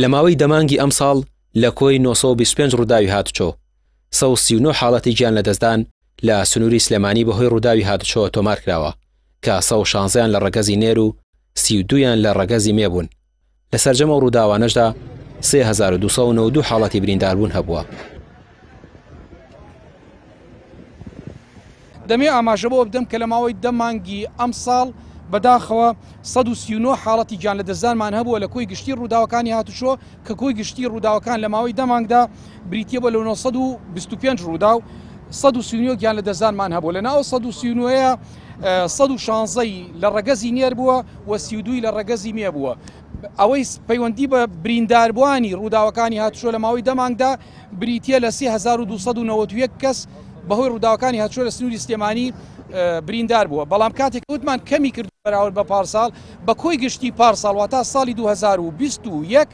لە ماوەی دەمانگی ئەم ساڵ لە کۆی 925 ڕووداوی هاتوچۆ 139 حاڵەتی گیان لەدەستدان لە سنووری سلێمانی بەهۆی ڕووداوی هاتوچۆ تۆمار کراوە کە 116یان لە ڕەگەزی نێر و 32یان لە ڕەگەزی مێبوون. لە سەرجەمە ڕووداوانەشدا 3292 حاڵەتی برینداربوون هەبووە. دەمێ ئاماژەبەوە بدەم کە لە ماوەی دەمانگی ئەم ساڵ بەداخەوە 139 حاڵەتی گیان لەدەستدانمان هەبووە لە کۆی گشتی ڕووداوەکانی هاتوچۆ کە کۆی گشتی ڕووداوەکان لە ماوەی دەمانگدا بریتیە بە لە 925 ڕووداو 139 گیان لەدەستدانمان هەبووە. لە ناو 139 116 لە ڕەگەزی نێر بووە و 32 لە ڕەگەزی مێ بووە. ئەوەی پەیوەندی بە برینداربوانی ڕووداوەکانی هاتوچۆ لە ماوەی دەمانگدا بریتیە لە 3291 کەس بەهۆی ڕووداوەکانی هاتوچۆ لە سنووری سلێمانی بریندار بووە. بەڵام کاتێک وتمان کەمی کرد بەراورد بە پارساڵ بە کۆی گشتی پارساڵ واتە ساڵی 2021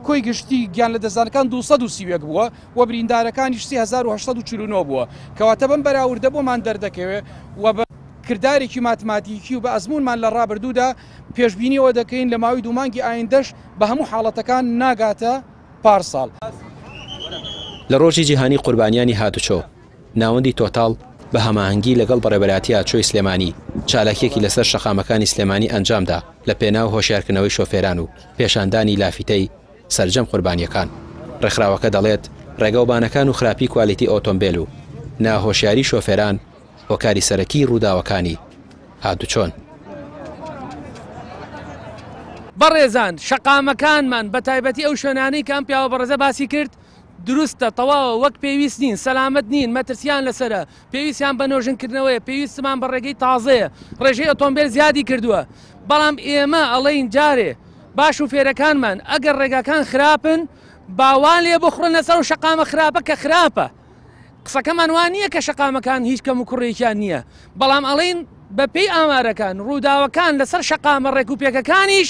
کۆی گشتی گیان لەدەستدانەکان 231 بووە و بریندارەکانیش 3849 بووە کەواتە بەم بەراوردە بۆمان دەردەکەوێت و بە کردارێکی ماتماتیکی و بە ئەزمونمان لە ڕابردوودا پێشبینیەوە دەکەین لە ماوەی دوومانگی ئایندەش بە هەموو حاڵەتەکان ناگاتە پارساڵ. لە ڕۆژی جیهانی قوربانیانی هاتوچۆ ناوەندی تۆتاڵ بە هەماهەنگی لەگەڵ بەڕێبەراتی هاتوچۆی سلێمانی چالاکیەکی لەسەر شەقامەکانی سلێمانی ئەنجامدا لە پێناو هۆشیارکردنەوەی شۆفێران و پێشاندانی لافیتەی سەرجەم قوربانیەکان. ڕێکخراوەکە دەڵێت ڕێگەوبانەکان و خراپی کوالیتی ئۆتۆمبیل و ناهۆشیاری شۆفێران هۆکاری سەرەکی ڕووداوەکانی هاتوچۆن. بەڕێزان شەقامەکانمان بە تایبەتی ئەو شوێنانەی کە ئەم پیاوە بەڕێزە باسی کرد دروستە تەواوە وەک پێویست نین سەلامەت نین مەترسیان لەسرە پێویستیان بە نۆژنکردنەوەیە پێویستمان بە ڕێگەی تازەیە ڕێژەی ئۆتۆمبیل زیادی کردووە بەڵام ئێمە ئەڵێین جارێ باش و فێرەکانمان ئەگەر ڕێگاکان خراپن باوان لێ بخڕن لەسەر و شەقامە خراپە کە خراپە قسەکەمان وان نییە کە شەقامەکان هیچ کەم و کوڕێکیان نییە بەڵام ئەڵێین بەپێی ئامارەکان ڕووداوەکان لەسەر شەقامە ڕێک و پێکەکانیش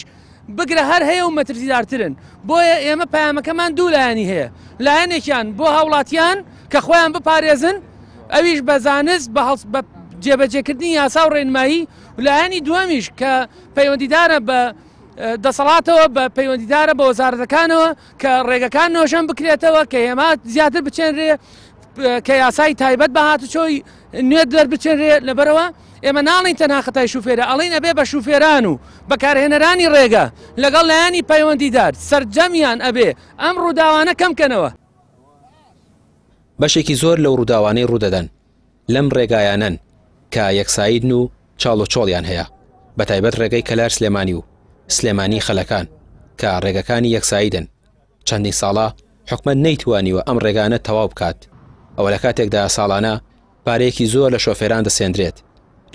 بگرە هەر هەیە و مەترسیدارترن بۆیە ئێمە پەیامەکەمان دوو لایەنی هەیە لایەنێکیان بۆ هاوڵاتیان کە خۆیان بپارێزن ئەویش بە زانست بە جێبەجێکردنی یاسا و ڕێنمایی و لایەنی دووەمیش کە پەیوەندیدارە بە دەسەڵاتەوە بە پەیوەندیدارە بە وەزارەتەکانەوە کە ڕێگەکان نۆژەم بکرێتەوە کە ئێمە زیاتر بچێنرێ کە یاسای تایبەت بە هاتوچۆی نوێ دەربچێنرێ لەبەرەوە ئێمە ناڵین تەنها خەتای شوفێرە ئەڵین ئەبێ بە شوفێران و بەکارهێنەرانی ڕێگە لەگەڵ لایانی پەیوەندیدار سەرجەمیان ئەبێ ئەم ڕووداوانە کەمکەنەوە. بەشێکی زۆر لەو ڕووداوانەی ڕوودەدەن لەم ڕێگایانن کە یەکسایدن و چاڵۆچۆڵیان هەیە بە تایبەت ڕێگەی کەلار سلێمانی و سلێمانی خەلەکان کە ڕێگەکانی یەکسایدن چەندین ساڵە حکومەت نەیتوانیوە ئەم ڕێگانە تەواو بکات ئەوە لە کاتێکدا ساڵانە پارەیەکی زۆر لە شۆفێران دەسێندرێت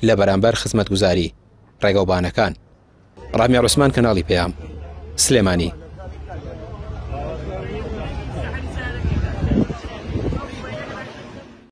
لە بەرامبەر خزمەتگوزاری ڕێگەوبانەکان. ڕامی عوسمان کەناڵی پێام سلێمانی.